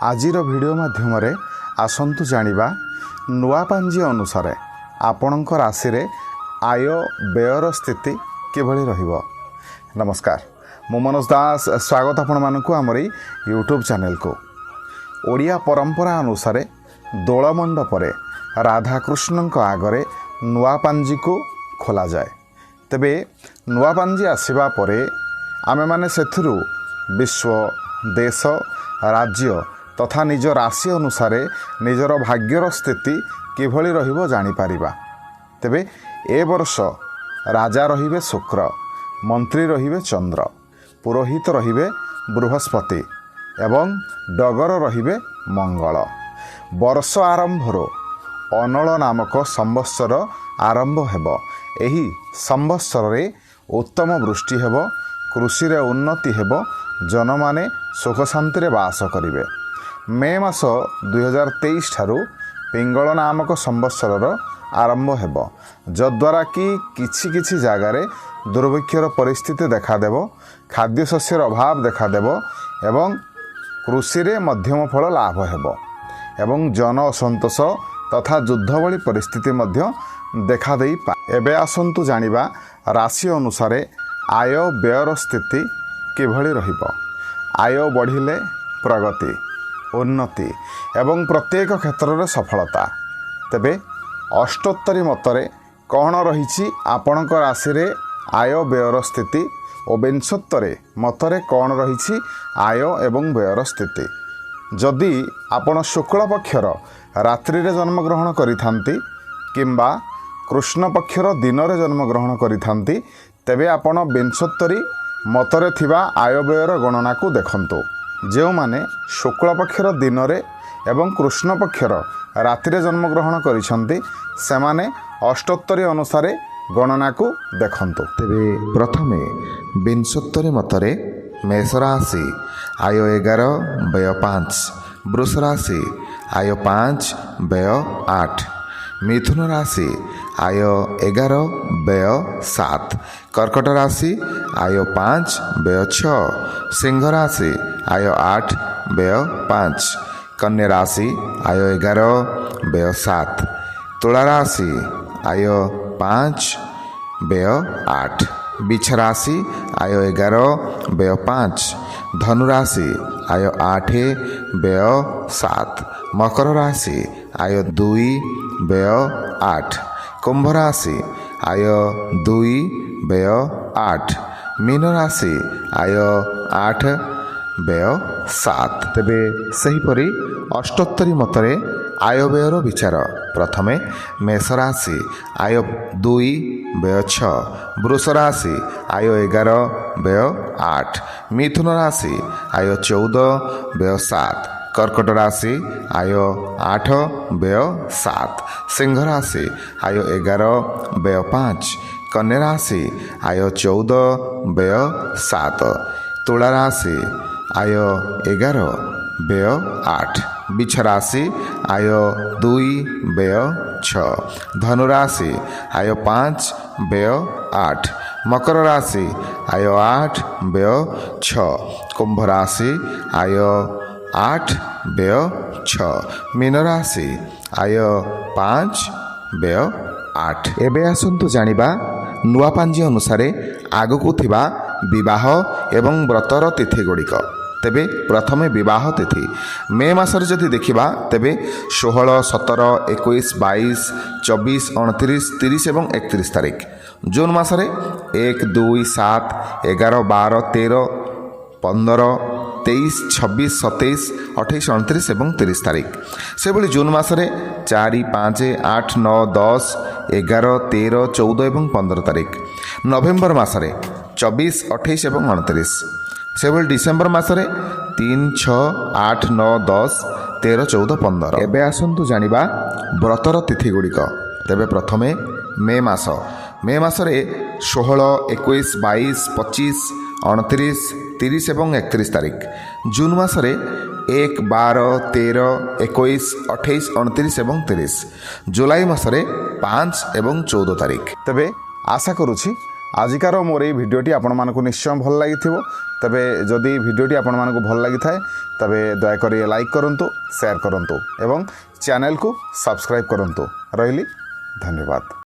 आजिर video माध्यम आसंतु जानिबा नुआ पांजी अनुसार आपणकर राशि रे आय व्ययर स्थिति किभଳି रहिबो। नमस्कार, मो मनोज दास स्वागत आपण मानकु हमर यूट्यूब चैनल को। ओडिया परंपरा अनुसार दोल मंडप राधाकृष्ण आगरे नुआ पांजी को खोला जाए। तेबे नुआ पांजी आसीबा परे आमे माने सेथिरु विश्व देश राज्य तथा निज राशि अनुसार निजर भाग्यर स्थिति किभଳି रहिबो जानि पारिबा। तेबे ए वर्ष राजा रहिबे शुक्र, मंत्री रहिबे चंद्र, पुरोहित रहिबे बृहस्पति एवं डगर रहिबे मंगल। वर्ष आरंभर अनल नामक संवत्सर आरंभ हेबो। एही संवत्सर रे उत्तम वृष्टि हेबो, कृषि रे उन्नति हेबो, जनमाने सुख शांति रे वास करिवे। मे मास 2023 ठारू पिंगल नामक संवत्सर आरंभ हेबो, जद्वारा कि किछि किछि जगार दुर्भिक्षर परिस्थिति देखा देबो, खाद्य शस्यर अभाव देखा देबो एवं कृषि रे मध्यम फल लाभ हेबो एवं जन असंतोष तथा युद्ध भली परिस्थिति मध्य देखा देई पा। एबे आसंतु जानिबा राशि अनुसार आय व्ययर स्थिति किभଳି रहिबो। आय बढ़िले प्रगति, उन्नति एवं प्रत्येक क्षेत्र में सफलता। तेबे अष्टोत्तरी मतरे कौन रही आपणक राशि रे आय व्ययर स्थिति और विंशोत्तरी मतरे कौन रही आय एवं व्ययर स्थिति। जदि आपण शुक्ल पक्षर रात्रि रे जन्मग्रहण करिथांती किंबा कृष्ण पक्षर दिन रे जन्मग्रहण करिथांती तेबे आपण विंशोत्तरी मतरे थिबा आय व्ययर गणना को देखंतु। जो माने शुक्ल पक्षर दिन रे एवं कृष्ण पक्षर रात्रि जन्मग्रहण करिसंती सेमाने अष्टोत्तरी अनुसार गणना को देखंतु। तेबे प्रथमे विंशोत्तरी मतरे मेष राशि आय 11 व्यय 5, वृष राशि आय 5 व्यय 8, मिथुन राशि आय 11 व्यय 7, कर्कट राशि आय 5 व्यय 6, सिंह राशि आय 8 व्यय 5, कन्या राशि आय 11 व्यय 7, तुला राशि आय 5 व्यय 8, बिछ राशि आय 11 व्यय 5, धनु राशि आय 8 व्यय 7, मकर राशि आय 2 व्यय 8, कुंभ राशि आय 2 व्यय 8, मीन राशि आय 8 व्यय 7। तेबे सहीपरि अष्टोत्तरी मतरे आय व्ययर विचार। प्रथमे मेष राशि आय 2 व्यय 6, वृष राशि आय 11 व्यय 8, मिथुन राशि आय 14 व्यय 7, कर्कट राशि आय 8 व्यय 7, सिंह राशि आय 11 व्यय 5, कन्या राशि आय 14 व्यय 7, तुला राशि आय 11 व्यय 8, बिछ राशि आय 2 व्यय 6, धनु राशि आय 5 व्यय 8, मकर राशि आय 8 व्यय 6, कुंभ राशि आय 8 व्यय 6, मीन राशि आय 5 व्यय 8। एबे आसंतु जानिबा नुआ पांजी अनुसार आगकू थिबा विवाह एवं व्रतर तिथि गुड़िक। तेबे प्रथमे विवाह तिथि मे मासरे जदि देखिबा तेबे 16, 17, 21, 22, 24, 29, 30 एवं 31 तारिख। जून मासरे 1, 2, 7, 11, 12, 13, 15, 23, 26, 27, 28, 29 एवं 30 तारिख। से भली जून मासरे 4, 5, 8, 9, 10, 11, 13, 14 एवं 15 तारिख। नवेम्बर मासरे 24, 28 एवं 29। से भली डिसेम्बर मासरे 3, 6, 8, 9, 10, 13, 14, 15। एबे आसंतु जानिबा व्रतर तिथि गुड़िक। तेबे प्रथमे मे मास। मे मासरे 16, 21, 22, 25, 29, 30 एवं 31 तारिख। जून मासरे 1, 12, 13, 21, 28, 29 एवं 30। जुलाई मासरे 5 एवं 14 तारिख। तेबे आशा करुछि आजिकार मोर ये भिडियोटी आपको निश्चय भल लगी तबे जदि भिडियोटी आपको भल लगी थाए तबे दयाकोरी लाइक करंतु शेयर करंतु एवं चैनल को सब्सक्राइब करंतु रहिली धन्यवाद।